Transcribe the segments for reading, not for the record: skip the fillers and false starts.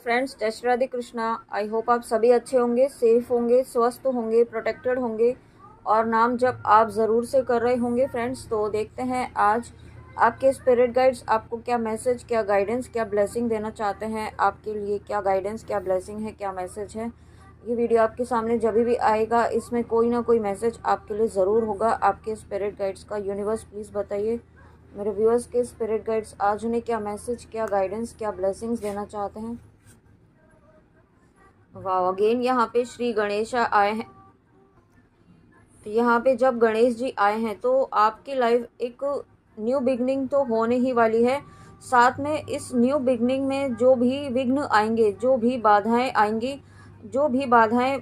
Friends, जय Shri Radhe Krishna. I hope आप सभी अच्छे होंगे, सेफ होंगे, स्वस्थ होंगे, प्रोटेक्टेड होंगे और नाम जप आप ज़रूर से कर रहे होंगे। फ्रेंड्स, तो देखते हैं आज आपके स्पिरिट गाइड्स आपको क्या मैसेज, क्या गाइडेंस, क्या ब्लेसिंग देना चाहते हैं। आपके लिए क्या गाइडेंस, क्या ब्लेसिंग है, क्या मैसेज है। ये वीडियो आपके सामने जब भी आएगा इसमें कोई ना कोई मैसेज आपके लिए ज़रूर होगा आपके स्पिरिट गाइड्स का। यूनिवर्स प्लीज़ बताइए मेरे व्यूअर्स के स्पिरिट गाइड्स आज उन्हें क्या मैसेज, क्या गाइडेंस, क्या ब्लेसिंग्स देना चाहते हैं। वाह, अगेन यहाँ पे श्री गणेश आए हैं। तो यहाँ पे जब गणेश जी आए हैं तो आपकी लाइफ एक न्यू बिगनिंग तो होने ही वाली है। साथ में इस न्यू बिगनिंग में जो भी विघ्न आएंगे, जो भी बाधाएं आएंगी, जो भी बाधाएं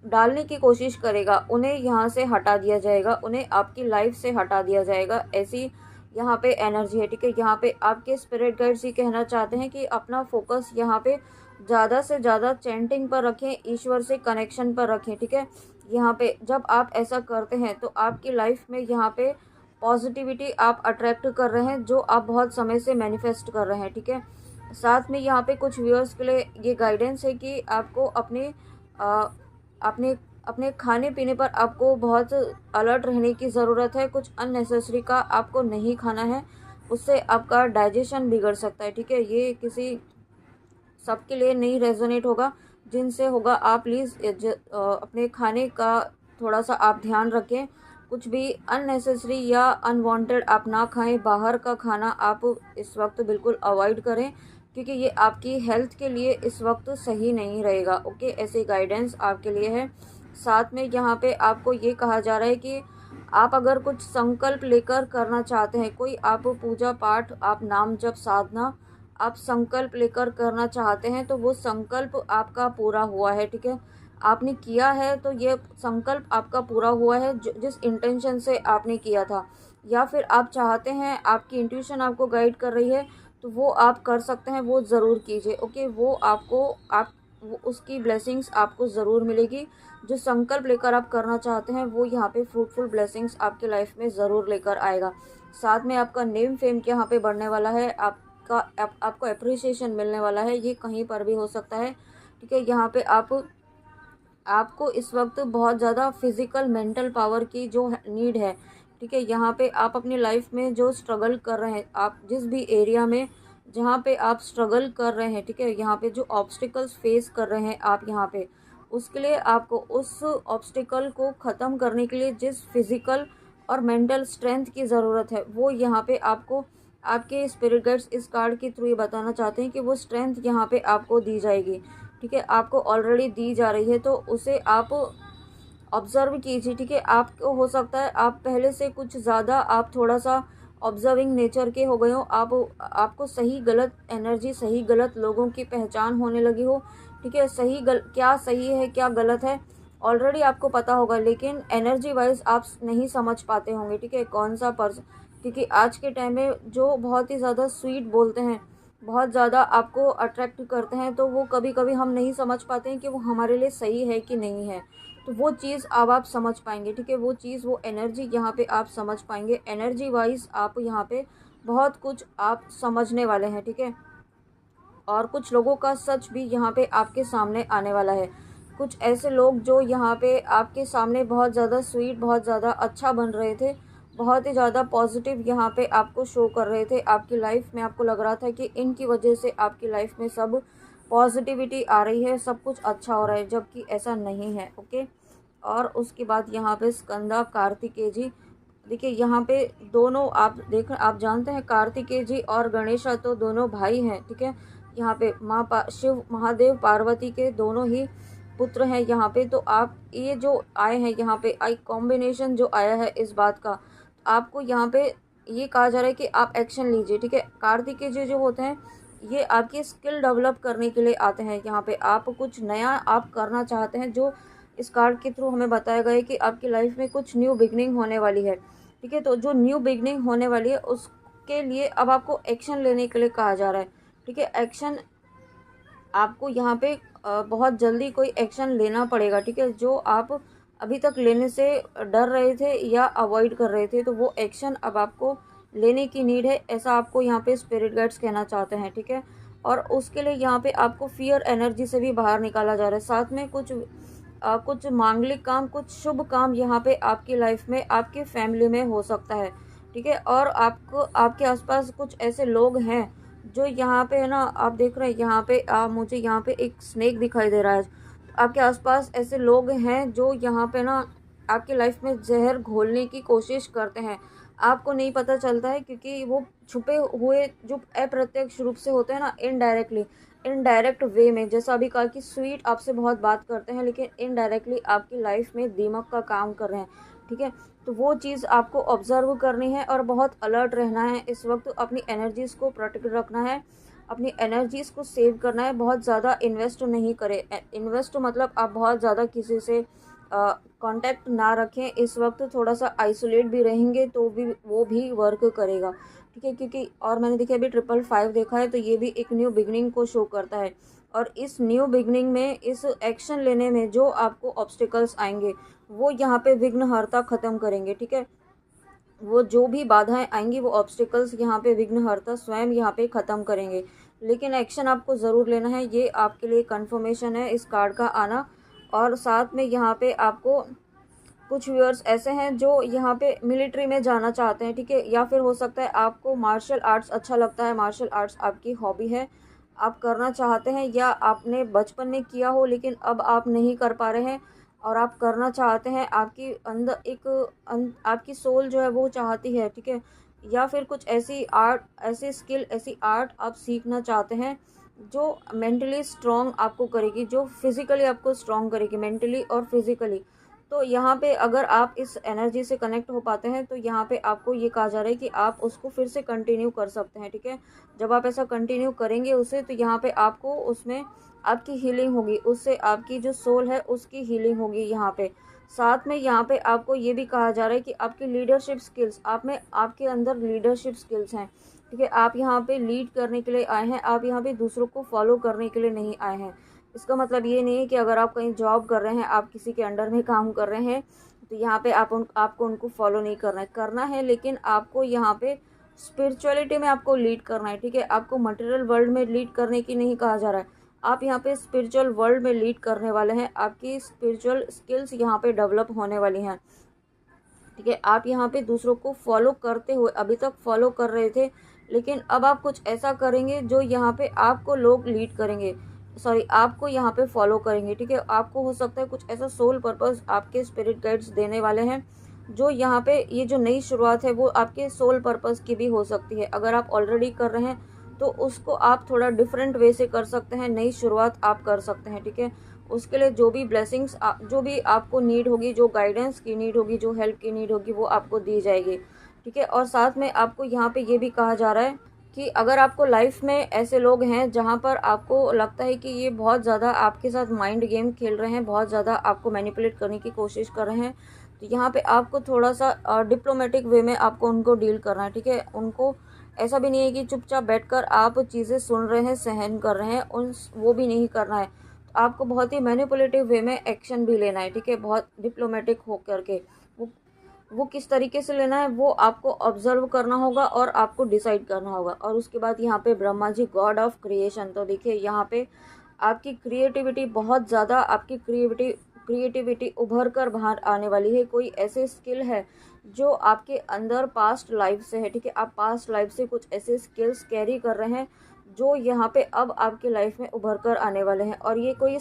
डालने की कोशिश करेगा उन्हें यहाँ से हटा दिया जाएगा, उन्हें आपकी लाइफ से हटा दिया जाएगा। ऐसी यहाँ पे एनर्जी है। ठीक है, यहाँ पे आपके स्पिरिट गाइड्स ये कहना चाहते हैं कि अपना फोकस यहाँ पे ज़्यादा से ज़्यादा चैंटिंग पर रखें, ईश्वर से कनेक्शन पर रखें। ठीक है, यहाँ पे जब आप ऐसा करते हैं तो आपकी लाइफ में यहाँ पे पॉजिटिविटी आप अट्रैक्ट कर रहे हैं, जो आप बहुत समय से मैनिफेस्ट कर रहे हैं। ठीक है, साथ में यहाँ पे कुछ व्यूअर्स के लिए ये गाइडेंस है कि आपको अपने अपने खाने पीने पर आपको बहुत अलर्ट रहने की ज़रूरत है। कुछ अननेसेसरी का आपको नहीं खाना है, उससे आपका डाइजेशन बिगड़ सकता है। ठीक है, ये किसी सबके लिए नहीं रेजोनेट होगा। जिनसे होगा आप प्लीज़ अपने खाने का थोड़ा सा आप ध्यान रखें। कुछ भी अननेसेसरी या अनवांटेड आप ना खाएं। बाहर का खाना आप इस वक्त बिल्कुल अवॉइड करें, क्योंकि ये आपकी हेल्थ के लिए इस वक्त सही नहीं रहेगा। ओके, ऐसे गाइडेंस आपके लिए है। साथ में यहाँ पे आपको ये कहा जा रहा है कि आप अगर कुछ संकल्प लेकर करना चाहते हैं, कोई आप पूजा पाठ, आप नाम जप साधना आप संकल्प लेकर करना चाहते हैं, तो वो संकल्प आपका पूरा हुआ है। ठीक है, आपने किया है तो ये संकल्प आपका पूरा हुआ है जिस इंटेंशन से आपने किया था। या फिर आप चाहते हैं, आपकी इंट्यूशन आपको गाइड कर रही है, तो वो आप कर सकते हैं, वो ज़रूर कीजिए। ओके, वो आपको वो उसकी ब्लेसिंग्स आपको ज़रूर मिलेगी। जो संकल्प लेकर आप करना चाहते हैं वो यहाँ पे फ्रूटफुल ब्लेसिंग्स आपके लाइफ में ज़रूर लेकर आएगा। साथ में आपका नेम फेम यहाँ पे बढ़ने वाला है, आपको अप्रिसिएशन मिलने वाला है। ये कहीं पर भी हो सकता है। ठीक है, यहाँ पे आपको इस वक्त बहुत ज़्यादा फिजिकल मेंटल पावर की जो नीड है। ठीक है, यहाँ पे आप अपनी लाइफ में जो स्ट्रगल कर रहे हैं, आप जिस भी एरिया में जहाँ पे आप स्ट्रगल कर रहे हैं, ठीक है, यहाँ पे जो ऑब्स्टिकल्स फेस कर रहे हैं आप यहाँ पे, उसके लिए आपको उस ऑब्स्टिकल को ख़त्म करने के लिए जिस फिजिकल और मेंटल स्ट्रेंथ की ज़रूरत है, वो यहाँ पे आपको आपके स्पिरिट गाइड्स इस कार्ड के थ्रू ये बताना चाहते हैं कि वो स्ट्रेंथ यहाँ पे आपको दी जाएगी। ठीक है, आपको ऑलरेडी दी जा रही है, तो उसे आप ऑब्जर्व कीजिए। ठीक है, आपको हो सकता है आप पहले से कुछ ज़्यादा आप थोड़ा सा ऑब्जर्विंग नेचर के हो गए हो। आपको सही गलत एनर्जी, सही गलत लोगों की पहचान होने लगी हो। ठीक है, क्या सही है क्या गलत है ऑलरेडी आपको पता होगा, लेकिन एनर्जी वाइज आप नहीं समझ पाते होंगे। ठीक है, कौन सा पर्सन, क्योंकि आज के टाइम में जो बहुत ही ज़्यादा स्वीट बोलते हैं, बहुत ज़्यादा आपको अट्रैक्ट करते हैं, तो वो कभी कभी हम नहीं समझ पाते हैं कि वो हमारे लिए सही है कि नहीं है। तो वो चीज़ अब आप समझ पाएंगे। ठीक है, वो चीज़, वो एनर्जी यहाँ पे आप समझ पाएंगे। एनर्जी वाइज आप यहाँ पे बहुत कुछ आप समझने वाले हैं। ठीक है, और कुछ लोगों का सच भी यहाँ पे आपके सामने आने वाला है। कुछ ऐसे लोग जो यहाँ पे आपके सामने बहुत ज़्यादा स्वीट, बहुत ज़्यादा अच्छा बन रहे थे, बहुत ही ज़्यादा पॉजिटिव यहाँ पे आपको शो कर रहे थे आपकी लाइफ में। आपको लग रहा था कि इनकी वजह से आपकी लाइफ में सब पॉजिटिविटी आ रही है, सब कुछ अच्छा हो रहा है, जबकि ऐसा नहीं है। ओके, और उसके बाद यहाँ पे स्कंदा कार्तिकेय जी, देखिए यहाँ पे दोनों आप जानते हैं कार्तिकेय जी और गणेशा तो दोनों भाई हैं। ठीक है, यहाँ पे शिव महादेव पार्वती के दोनों ही पुत्र हैं यहाँ पे। तो आप ये जो आए हैं यहाँ पे, आई कॉम्बिनेशन जो आया है इस बात का, आपको यहाँ पे ये कहा जा रहा है कि आप एक्शन लीजिए। ठीक है, कार्तिकेय जी जो होते हैं ये आपकी स्किल डेवलप करने के लिए आते हैं। यहाँ पे आप कुछ नया आप करना चाहते हैं, जो इस कार्ड के थ्रू हमें बताया गया है कि आपकी लाइफ में कुछ न्यू बिगनिंग होने वाली है। ठीक है, तो जो न्यू बिगनिंग होने वाली है उसके लिए अब आपको एक्शन लेने के लिए कहा जा रहा है। ठीक है, एक्शन आपको यहाँ पे बहुत जल्दी कोई एक्शन लेना पड़ेगा। ठीक है, जो आप अभी तक लेने से डर रहे थे या अवॉइड कर रहे थे, तो वो एक्शन अब आपको लेने की नीड है, ऐसा आपको यहाँ पे स्पिरिट गाइड्स कहना चाहते हैं। ठीक है, और उसके लिए यहाँ पे आपको फियर एनर्जी से भी बाहर निकाला जा रहा है। साथ में कुछ मांगलिक काम, कुछ शुभ काम यहाँ पे आपकी लाइफ में, आपके फैमिली में हो सकता है, ठीक है। और आपको आपके आसपास कुछ ऐसे लोग हैं जो यहाँ पे है ना, आप देख रहे हैं यहाँ पे मुझे यहाँ पे एक स्नेक दिखाई दे रहा है। आपके आसपास ऐसे लोग हैं जो यहाँ पे ना आपकी लाइफ में जहर घोलने की कोशिश करते हैं। आपको नहीं पता चलता है क्योंकि वो छुपे हुए जो अप्रत्यक्ष रूप से होते हैं ना, इनडायरेक्ट वे में, जैसा अभी कहा कि स्वीट आपसे बहुत बात करते हैं लेकिन इनडायरेक्टली आपकी लाइफ में दिमाग का काम कर रहे हैं, ठीक है। तो वो चीज़ आपको ऑब्जर्व करनी है और बहुत अलर्ट रहना है इस वक्त। अपनी एनर्जीज़ को प्रोटेक्ट रखना है, अपनी एनर्जीज़ को सेव करना है। बहुत ज़्यादा इन्वेस्ट नहीं करें। इन्वेस्ट मतलब आप बहुत ज़्यादा किसी से कांटेक्ट ना रखें इस वक्त। थोड़ा सा आइसोलेट भी रहेंगे तो भी वो भी वर्क करेगा, ठीक है। क्योंकि और मैंने देखिए अभी 555 देखा है, तो ये भी एक न्यू बिगनिंग को शो करता है। और इस न्यू बिगनिंग में, इस एक्शन लेने में जो आपको ऑब्स्टिकल्स आएंगे वो यहाँ पे विघ्नहर्ता ख़त्म करेंगे, ठीक है। वो जो भी बाधाएं आएंगी वो ऑब्स्टिकल्स यहाँ पे विघ्नहर्ता स्वयं यहाँ पे ख़त्म करेंगे। लेकिन एक्शन आपको ज़रूर लेना है, ये आपके लिए कंफर्मेशन है इस कार्ड का आना। और साथ में यहाँ पे आपको कुछ व्यूअर्स ऐसे हैं जो यहाँ पे मिलिट्री में जाना चाहते हैं, ठीक है। या फिर हो सकता है आपको मार्शल आर्ट्स अच्छा लगता है, मार्शल आर्ट्स आपकी हॉबी है, आप करना चाहते हैं, या आपने बचपन में किया हो लेकिन अब आप नहीं कर पा रहे हैं और आप करना चाहते हैं। आपकी अंदर आपकी सोल जो है वो चाहती है, ठीक है। या फिर कुछ ऐसी आर्ट आप सीखना चाहते हैं जो मेंटली स्ट्रॉन्ग आपको करेगी, जो फिज़िकली आपको स्ट्रॉन्ग करेगी, मेंटली और फिज़िकली। तो यहाँ पे अगर आप इस एनर्जी से कनेक्ट हो पाते हैं तो यहाँ पे आपको ये कहा जा रहा है कि आप उसको फिर से कंटिन्यू कर सकते हैं, ठीक है। जब आप ऐसा कंटिन्यू करेंगे उसे, तो यहाँ पे आपको उसमें आपकी हीलिंग होगी, उससे आपकी जो सोल है उसकी हीलिंग होगी यहाँ पे। साथ में यहाँ पे आपको ये भी कहा जा रहा है कि आपकी लीडरशिप स्किल्स, आपके अंदर लीडरशिप स्किल्स हैं, ठीक है। आप यहाँ पे लीड करने के लिए आए हैं, आप यहाँ पे दूसरों को फॉलो करने के लिए नहीं आए हैं। इसका मतलब ये नहीं है कि अगर आप कहीं जॉब कर रहे हैं, आप किसी के अंडर में काम कर रहे हैं, तो यहाँ पे आपको उनको फॉलो नहीं करना है, लेकिन आपको यहाँ पे स्पिरिचुअलिटी में आपको लीड करना है, ठीक है। आपको मटेरियल वर्ल्ड में लीड करने की नहीं कहा जा रहा है, आप यहाँ पे स्पिरिचुअल वर्ल्ड में लीड करने वाले हैं। आपकी स्पिरिचुअल स्किल्स यहाँ पे डेवलप होने वाली हैं, ठीक है। आप यहाँ पे दूसरों को फॉलो करते हुए, अभी तक फॉलो कर रहे थे लेकिन अब आप कुछ ऐसा करेंगे जो यहाँ पे आपको लोग लीड करेंगे, आपको यहाँ पे फॉलो करेंगे, ठीक है। आपको हो सकता है कुछ ऐसा सोल पर्पस आपके स्पिरिट गाइड्स देने वाले हैं जो यहाँ पे ये जो नई शुरुआत है वो आपके सोल पर्पस की भी हो सकती है। अगर आप ऑलरेडी कर रहे हैं तो उसको आप थोड़ा डिफरेंट वे से कर सकते हैं, नई शुरुआत आप कर सकते हैं, ठीक है। उसके लिए जो भी ब्लेसिंग्स जो भी आपको नीड होगी, जो गाइडेंस की नीड होगी, जो हेल्प की नीड होगी, वो आपको दी जाएगी, ठीक है। और साथ में आपको यहाँ पे ये भी कहा जा रहा है कि अगर आपको लाइफ में ऐसे लोग हैं जहाँ पर आपको लगता है कि ये बहुत ज़्यादा आपके साथ माइंड गेम खेल रहे हैं, बहुत ज़्यादा आपको मैनिपुलेट करने की कोशिश कर रहे हैं, तो यहाँ पे आपको थोड़ा सा डिप्लोमेटिक वे में आपको उनको डील करना है, ठीक है। उनको ऐसा भी नहीं है कि चुपचाप बैठकर आप चीज़ें सुन रहे हैं, सहन कर रहे हैं, वो भी नहीं करना है। तो आपको बहुत ही मैनिपुलेटिव वे में एक्शन भी लेना है, ठीक है, बहुत डिप्लोमेटिक हो करके। वो किस तरीके से लेना है वो आपको ऑब्जर्व करना होगा और आपको डिसाइड करना होगा। और उसके बाद यहाँ पे Brahma ji God of creation, तो देखिए यहाँ पे आपकी क्रिएटिविटी बहुत ज़्यादा, आपकी क्रिएटिविटी उभर कर बाहर आने वाली है। कोई ऐसे स्किल है जो आपके अंदर पास्ट लाइफ से है, ठीक है। आप पास्ट लाइफ से कुछ ऐसे स्किल्स कैरी कर रहे हैं जो यहाँ पे अब आपकी लाइफ में उभर कर आने वाले हैं। और ये कोई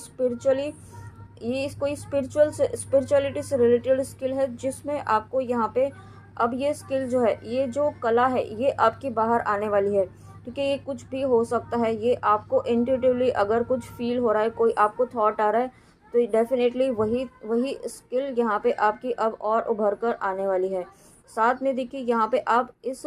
स्पिरिचुअलिटी से रिलेटेड स्किल है जिसमें आपको यहाँ पे अब ये स्किल जो है, ये जो कला है, ये आपकी बाहर आने वाली है, ठीक है। ये कुछ भी हो सकता है, ये आपको इंट्यूटिवली अगर कुछ फील हो रहा है, कोई आपको थॉट आ रहा है, तो डेफिनेटली वही स्किल यहाँ पे आपकी अब और उभर कर आने वाली है। साथ में देखिए यहाँ पे आप इस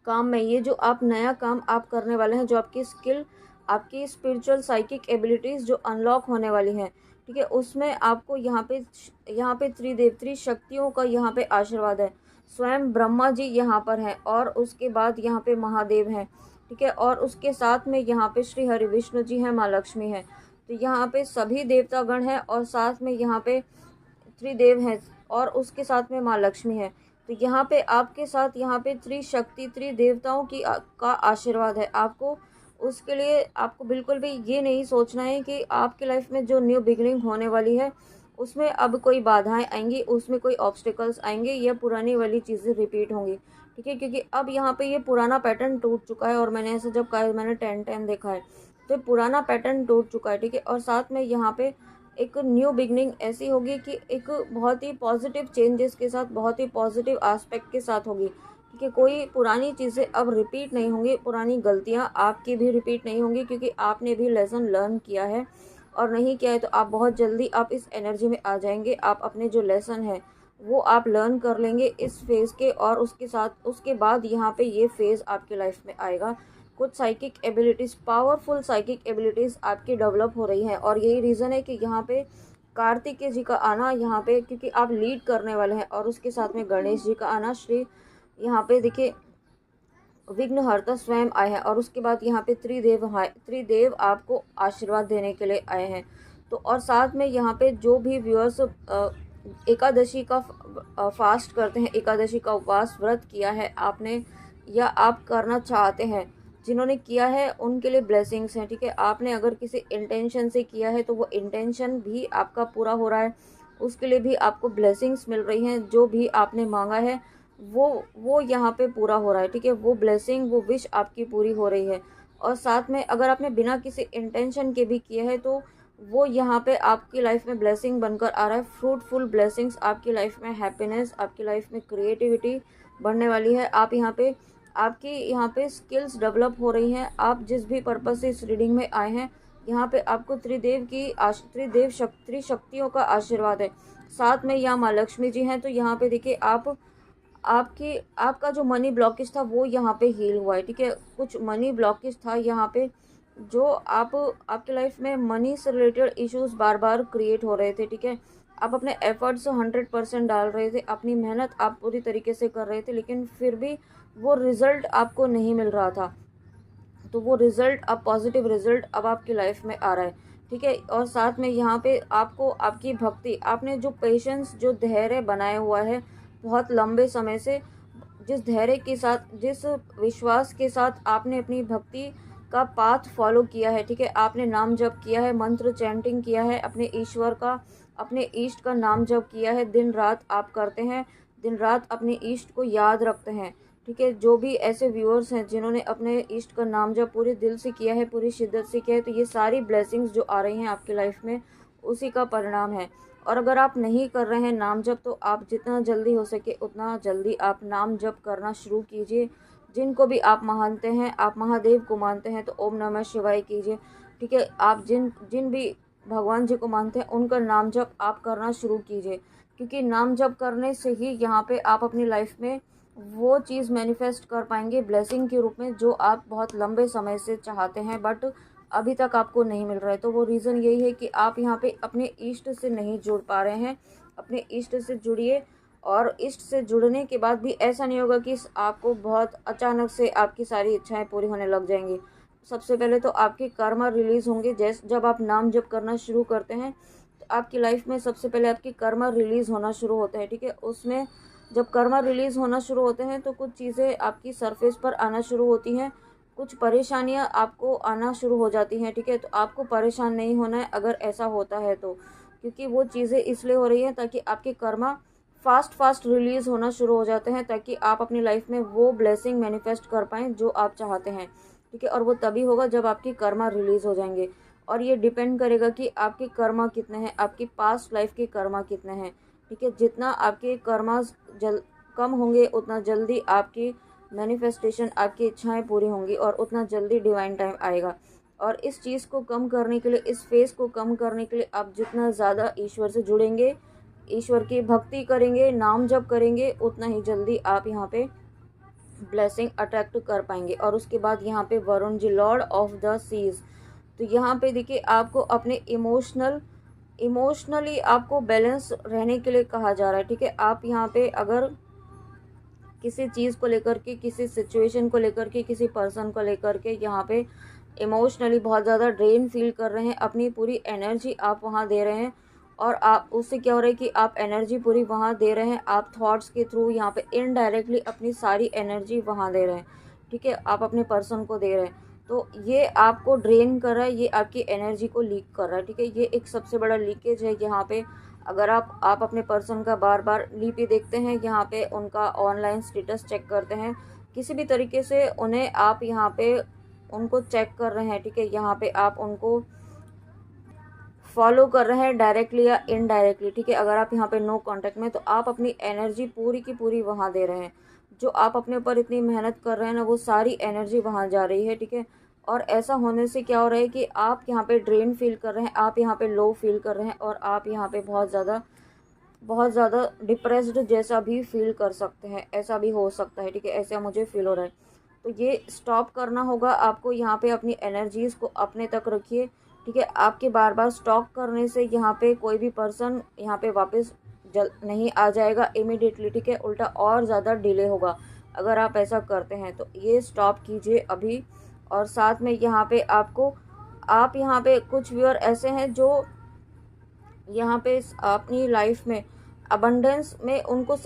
काम में, ये जो आप नया काम आप करने वाले हैं, जो आपकी स्किल, आपकी स्पिरिचुअल साइकिक एबिलिटीज़ जो अनलॉक होने वाली हैं, ठीक है, उसमें आपको यहाँ पे त्रिदेवत्री शक्तियों का यहाँ पे आशीर्वाद है। स्वयं ब्रह्मा जी यहाँ पर हैं और उसके बाद यहाँ पे महादेव हैं, ठीक है। और उसके साथ में यहाँ पे श्री हरि विष्णु जी हैं, माँ लक्ष्मी हैं। तो यहाँ पे सभी देवतागण हैं और साथ में यहाँ पे त्रिदेव हैं और उसके साथ में माँ लक्ष्मी है। तो यहाँ पे आपके साथ यहाँ पे त्रिशक्ति, त्रिदेवताओं का आशीर्वाद है। आपको उसके लिए आपको बिल्कुल भी ये नहीं सोचना है कि आपकी लाइफ में जो न्यू बिगिनिंग होने वाली है उसमें अब कोई बाधाएं आएंगी, उसमें कोई ऑब्स्टिकल्स आएंगे या पुरानी वाली चीज़ें रिपीट होंगी, ठीक है। क्योंकि अब यहाँ पे ये पुराना पैटर्न टूट चुका है, और मैंने ऐसे जब कहा, मैंने 10 टाइम देखा है, तो पुराना पैटर्न टूट चुका है, ठीक है। और साथ में यहाँ पे एक न्यू बिगनिंग ऐसी होगी कि एक बहुत ही पॉजिटिव चेंजेस के साथ, बहुत ही पॉजिटिव एस्पेक्ट के साथ होगी, ठीक है। कोई पुरानी चीज़ें अब रिपीट नहीं होंगी, पुरानी गलतियाँ आपकी भी रिपीट नहीं होंगी, क्योंकि आपने भी लेसन लर्न किया है, और नहीं किया है तो आप बहुत जल्दी आप इस एनर्जी में आ जाएंगे। आप अपने जो लेसन है वो आप लर्न कर लेंगे इस फेज़ के, और उसके साथ उसके बाद यहाँ पे ये फेज़ आपकी लाइफ में आएगा। कुछ psychic abilities, powerful psychic abilities आपकी डेवलप हो रही हैं, और यही रीज़न है कि यहाँ पे कार्तिकेय जी का आना यहाँ पे, क्योंकि आप लीड करने वाले हैं, और उसके साथ में गणेश जी का आना, श्री यहाँ पे देखिए विघ्नहर्ता स्वयं आए हैं, और उसके बाद यहाँ पे त्रिदेव आपको आशीर्वाद देने के लिए आए हैं। तो और साथ में यहाँ पे जो भी व्यूअर्स एकादशी का फास्ट करते हैं, एकादशी का उपवास व्रत किया है आपने या आप करना चाहते हैं, जिन्होंने किया है उनके लिए ब्लेसिंग्स हैं, ठीक है। आपने अगर किसी इंटेंशन से किया है तो वो इंटेंशन भी आपका पूरा हो रहा है, उसके लिए भी आपको ब्लेसिंग्स मिल रही हैं। जो भी आपने मांगा है वो यहाँ पे पूरा हो रहा है, ठीक है। वो ब्लेसिंग, वो विश आपकी पूरी हो रही है। और साथ में अगर आपने बिना किसी इंटेंशन के भी किया है तो वो यहाँ पे आपकी लाइफ में ब्लेसिंग बनकर आ रहा है, फ्रूटफुल ब्लेसिंग्स आपकी लाइफ में, हैप्पीनेस आपकी लाइफ में, क्रिएटिविटी बढ़ने वाली है। आप यहाँ पे, आपकी यहाँ पे स्किल्स डेवलप हो रही हैं। आप जिस भी पर्पज़ से इस रीडिंग में आए हैं, यहाँ पे आपको त्रिशक्तियों का आशीर्वाद है। साथ में यहाँ माँ लक्ष्मी जी हैं। तो यहाँ पे देखिए आपका जो मनी ब्लॉकेज था वो यहाँ पे हील हुआ है, ठीक है। कुछ मनी ब्लॉकेज था यहाँ पे, जो आपके लाइफ में मनी से रिलेटेड इश्यूज बार बार क्रिएट हो रहे थे, ठीक है। आप अपने एफर्ट्स 100% डाल रहे थे, अपनी मेहनत आप पूरी तरीके से कर रहे थे, लेकिन फिर भी वो रिजल्ट आपको नहीं मिल रहा था। तो वो रिजल्ट, अब पॉजिटिव रिजल्ट अब आपकी लाइफ में आ रहा है, ठीक है। और साथ में यहाँ पे आपको आपकी भक्ति, आपने जो पेशेंस, जो धैर्य बनाया हुआ है बहुत लंबे समय से, जिस धैर्य के साथ, जिस विश्वास के साथ आपने अपनी भक्ति का पाथ फॉलो किया है, ठीक है। आपने नाम जप किया है, मंत्र चैंटिंग किया है, अपने ईश्वर का, अपने इष्ट का नाम जप किया है, दिन रात आप करते हैं, दिन रात अपने इष्ट को याद रखते हैं, ठीक है। जो भी ऐसे व्यूअर्स हैं जिन्होंने अपने इष्ट का नाम जप पूरे दिल से किया है, पूरी शिद्दत से किया है, तो ये सारी ब्लेसिंग्स जो आ रही हैं आपकी लाइफ में उसी का परिणाम है। और अगर आप नहीं कर रहे हैं नाम जप, तो आप जितना जल्दी हो सके उतना जल्दी आप नाम जप करना शुरू कीजिए। जिनको भी आप मानते हैं, आप महादेव को मानते हैं तो ओम नमः शिवाय कीजिए, ठीक है। आप जिन जिन भी भगवान जी को मानते हैं उनका नाम जप आप करना शुरू कीजिए, क्योंकि नाम जप करने से ही यहाँ पे आप अपनी लाइफ में वो चीज़ मैनिफेस्ट कर पाएंगे ब्लेसिंग के रूप में, जो आप बहुत लंबे समय से चाहते हैं बट अभी तक आपको नहीं मिल रहा है। तो वो रीज़न यही है कि आप यहाँ पे अपने इष्ट से नहीं जुड़ पा रहे हैं। अपने इष्ट से जुड़िए, और इष्ट से जुड़ने के बाद भी ऐसा नहीं होगा कि आपको बहुत अचानक से आपकी सारी इच्छाएं पूरी होने लग जाएंगी। सबसे पहले तो आपके कर्मा रिलीज़ होंगे। जब आप नाम जप करना शुरू करते हैं तो आपकी लाइफ में सबसे पहले आपकी कर्मा रिलीज़ होना शुरू होता है, ठीक है। उसमें जब कर्मा रिलीज़ होना शुरू होते हैं तो कुछ चीज़ें आपकी सरफेस पर आना शुरू होती हैं, कुछ परेशानियां आपको आना शुरू हो जाती हैं, ठीक है। तो आपको परेशान नहीं होना है अगर ऐसा होता है तो, क्योंकि वो चीज़ें इसलिए हो रही हैं ताकि आपके कर्मा फास्ट रिलीज़ होना शुरू हो जाते हैं, ताकि आप अपनी लाइफ में वो ब्लेसिंग मैनिफेस्ट कर पाएँ जो आप चाहते हैं, ठीक है। और वो तभी होगा जब आपकी कर्मा रिलीज़ हो जाएंगे। और ये डिपेंड करेगा कि आपके कर्मा कितने हैं, आपकी पास्ट लाइफ के कर्मा कितने हैं, ठीक है। जितना आपके कर्मा कम होंगे उतना जल्दी आपकी मैनिफेस्टेशन, आपकी इच्छाएं पूरी होंगी, और उतना जल्दी डिवाइन टाइम आएगा। और इस चीज़ को कम करने के लिए, इस फेस को कम करने के लिए आप जितना ज़्यादा ईश्वर से जुड़ेंगे, ईश्वर की भक्ति करेंगे, नाम जप करेंगे, उतना ही जल्दी आप यहाँ पे ब्लेसिंग अट्रैक्ट कर पाएंगे। और उसके बाद यहाँ पे Varun ji, Lord of the seize, तो यहाँ पे देखिए आपको अपने इमोशनली आपको बैलेंस रहने के लिए कहा जा रहा है, ठीक है। आप यहाँ पे अगर किसी चीज़ को लेकर के, किसी सिचुएशन को लेकर के, किसी पर्सन को लेकर के यहाँ पे इमोशनली बहुत ज़्यादा ड्रेन फील कर रहे हैं, अपनी पूरी एनर्जी आप वहाँ दे रहे हैं, और आप उससे क्या हो रहा है कि आप एनर्जी पूरी वहाँ दे रहे हैं, आप थॉट्स के थ्रू यहाँ पे इनडायरेक्टली अपनी सारी एनर्जी वहाँ दे रहे हैं, ठीक है। आप अपने पर्सन को दे रहे हैं। तो ये आपको ड्रेन कर रहा है, ये आपकी एनर्जी को लीक कर रहा है, ठीक है। ये एक सबसे बड़ा लीकेज है यहाँ पे। अगर आप अपने पर्सन का बार बार डीपी देखते हैं, यहाँ पे उनका ऑनलाइन स्टेटस चेक करते हैं, किसी भी तरीके से उन्हें आप यहाँ पे उनको चेक कर रहे हैं, ठीक है। यहाँ पे आप उनको फॉलो कर रहे हैं डायरेक्टली या इनडायरेक्टली, ठीक है। अगर आप यहाँ पे नो कांटेक्ट में, तो आप अपनी एनर्जी पूरी की पूरी वहाँ दे रहे हैं। जो आप अपने ऊपर इतनी मेहनत कर रहे हैं ना, वो सारी एनर्जी वहाँ जा रही है, ठीक है। और ऐसा होने से क्या हो रहा है कि आप यहाँ पे ड्रेन फील कर रहे हैं, आप यहाँ पे लो फील कर रहे हैं, और आप यहाँ पे बहुत ज़्यादा डिप्रेस्ड जैसा भी फील कर सकते हैं, ऐसा भी हो सकता है, ठीक है। ऐसा मुझे फील हो रहा है। तो ये स्टॉप करना होगा आपको। यहाँ पे अपनी एनर्जीज़ को अपने तक रखिए, ठीक है। आपके बार बार स्टॉक करने से यहाँ पे कोई भी पर्सन यहाँ पे वापस नहीं आ जाएगा इमीडिएटली, ठीक है। उल्टा और ज़्यादा डिले होगा अगर आप ऐसा करते हैं। तो ये स्टॉप कीजिए अभी। और साथ में यहाँ पे आप यहाँ पे कुछ व्यूअर ऐसे हैं जो यहाँ पे अपनी लाइफ में अबंडेंस में उनको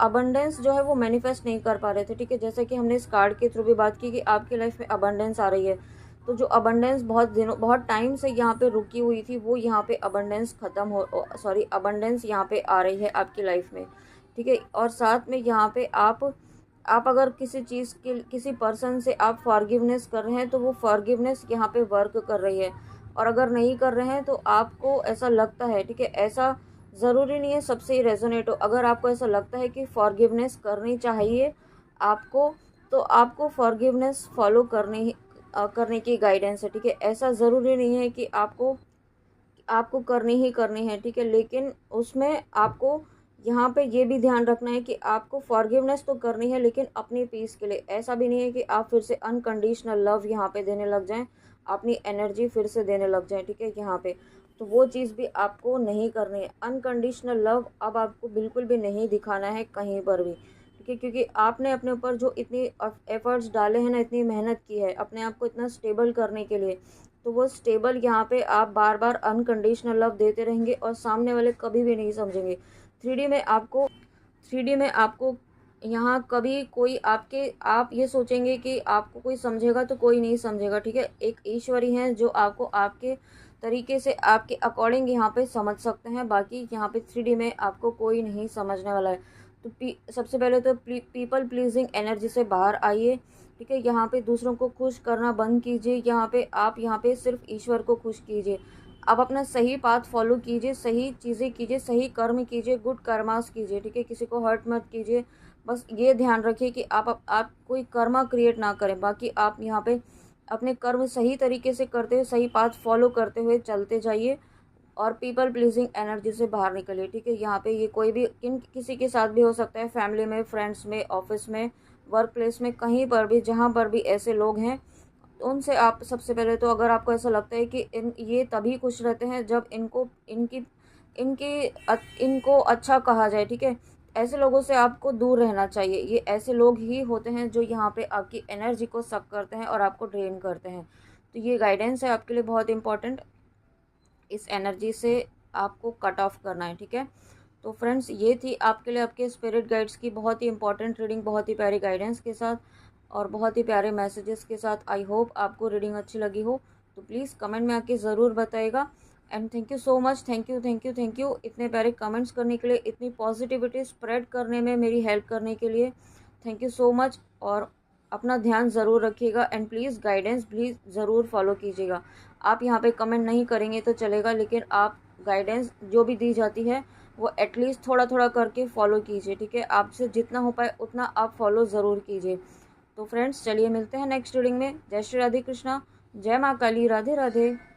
अबंडेंस जो है वो मैनिफेस्ट नहीं कर पा रहे थे, ठीक है। जैसे कि हमने इस कार्ड के थ्रू भी बात की कि आपकी लाइफ में अबंडेंस आ रही है। तो जो अबंडेंस बहुत टाइम से यहाँ पे रुकी हुई थी, वो यहाँ पे अबंडेंस अबंडेंस यहाँ पे आ रही है आपकी लाइफ में, ठीक है। और साथ में यहाँ पे आप अगर किसी चीज़ के किसी पर्सन से आप फॉरगिवनेस कर रहे हैं, तो वो फॉरगिवनेस यहाँ पे वर्क कर रही है। और अगर नहीं कर रहे हैं तो आपको ऐसा लगता है, ठीक है। ऐसा ज़रूरी नहीं है सबसे ही रेजोनेट हो। अगर आपको ऐसा लगता है कि फॉरगिवनेस करनी चाहिए आपको, तो आपको फॉरगिवनेस फॉलो करने की गाइडेंस है, ठीक है। ऐसा ज़रूरी नहीं है कि आपको करनी है, ठीक है। लेकिन उसमें आपको यहाँ पे ये भी ध्यान रखना है कि आपको फॉरगिवनेस तो करनी है, लेकिन अपनी पीस के लिए। ऐसा भी नहीं है कि आप फिर से अनकंडीशनल लव यहाँ पे देने लग जाएं, अपनी एनर्जी फिर से देने लग जाएं, ठीक है। यहाँ पे तो वो चीज़ भी आपको नहीं करनी है। अनकंडीशनल लव अब आपको बिल्कुल भी नहीं दिखाना है कहीं पर भी, ठीक है। क्योंकि आपने अपने ऊपर जो इतनी एफर्ट्स डाले हैं ना, इतनी मेहनत की है अपने आप को इतना स्टेबल करने के लिए, तो वो स्टेबल यहाँ पे आप बार बार अनकंडीशनल लव देते रहेंगे और सामने वाले कभी भी नहीं समझेंगे। 3D में आपको यहाँ कभी कोई आप ये सोचेंगे कि आपको कोई समझेगा, तो कोई नहीं समझेगा, ठीक है। एक ईश्वरी हैं जो आपको आपके तरीके से आपके अकॉर्डिंग यहाँ पे समझ सकते हैं। बाकी यहाँ पे 3D में आपको कोई नहीं समझने वाला है। तो सबसे पहले तो पीपल प्लीजिंग एनर्जी से बाहर आइए, ठीक है। यहाँ पे दूसरों को खुश करना बंद कीजिए। यहाँ पे सिर्फ ईश्वर को खुश कीजिए। आप अपना सही पाथ फॉलो कीजिए, सही चीज़ें कीजिए, सही कर्म कीजिए, गुड कर्मास कीजिए, ठीक है। किसी को हर्ट मत कीजिए। बस ये ध्यान रखिए कि आप कोई कर्मा क्रिएट ना करें। बाकी आप यहाँ पे अपने कर्म सही तरीके से करते हुए, सही पाथ फॉलो करते हुए चलते जाइए और पीपल प्लीजिंग एनर्जी से बाहर निकलिए, ठीक है। यहाँ पे ये कोई भी किसी के साथ भी हो सकता है, फैमिली में, फ्रेंड्स में, ऑफिस में, वर्क प्लेस में, कहीं पर भी जहाँ पर भी ऐसे लोग हैं, उनसे आप सबसे पहले तो अगर आपको ऐसा लगता है कि ये तभी खुश रहते हैं जब इनको अच्छा कहा जाए, ठीक है। ऐसे लोगों से आपको दूर रहना चाहिए। ये ऐसे लोग ही होते हैं जो यहाँ पे आपकी एनर्जी को सक करते हैं और आपको ड्रेन करते हैं। तो ये गाइडेंस है आपके लिए बहुत इंपॉर्टेंट। इस एनर्जी से आपको कट ऑफ करना है, ठीक है। तो फ्रेंड्स, ये थी आपके लिए आपके स्पिरिट गाइड्स की बहुत ही इंपॉर्टेंट रीडिंग, बहुत ही प्यारी गाइडेंस के साथ और बहुत ही प्यारे मैसेजेस के साथ। आई होप आपको रीडिंग अच्छी लगी हो। तो प्लीज़ कमेंट में आके ज़रूर बताइएगा। And thank you so much. Thank you इतने प्यारे कमेंट्स करने के लिए, इतनी पॉजिटिविटी स्प्रेड करने में मेरी हेल्प करने के लिए। Thank you so much. और अपना ध्यान ज़रूर रखिएगा एंड प्लीज़ गाइडेंस प्लीज़ ज़रूर फॉलो कीजिएगा। आप यहाँ पे कमेंट नहीं करेंगे तो चलेगा, लेकिन आप गाइडेंस जो भी दी जाती है वो एटलीस्ट थोड़ा थोड़ा करके फॉलो कीजिए, ठीक है। आपसे जितना हो पाए उतना आप फॉलो ज़रूर कीजिए। तो फ्रेंड्स, चलिए मिलते हैं नेक्स्ट रीडिंग में। जय श्री राधे कृष्णा, जय माँ काली, राधे राधे।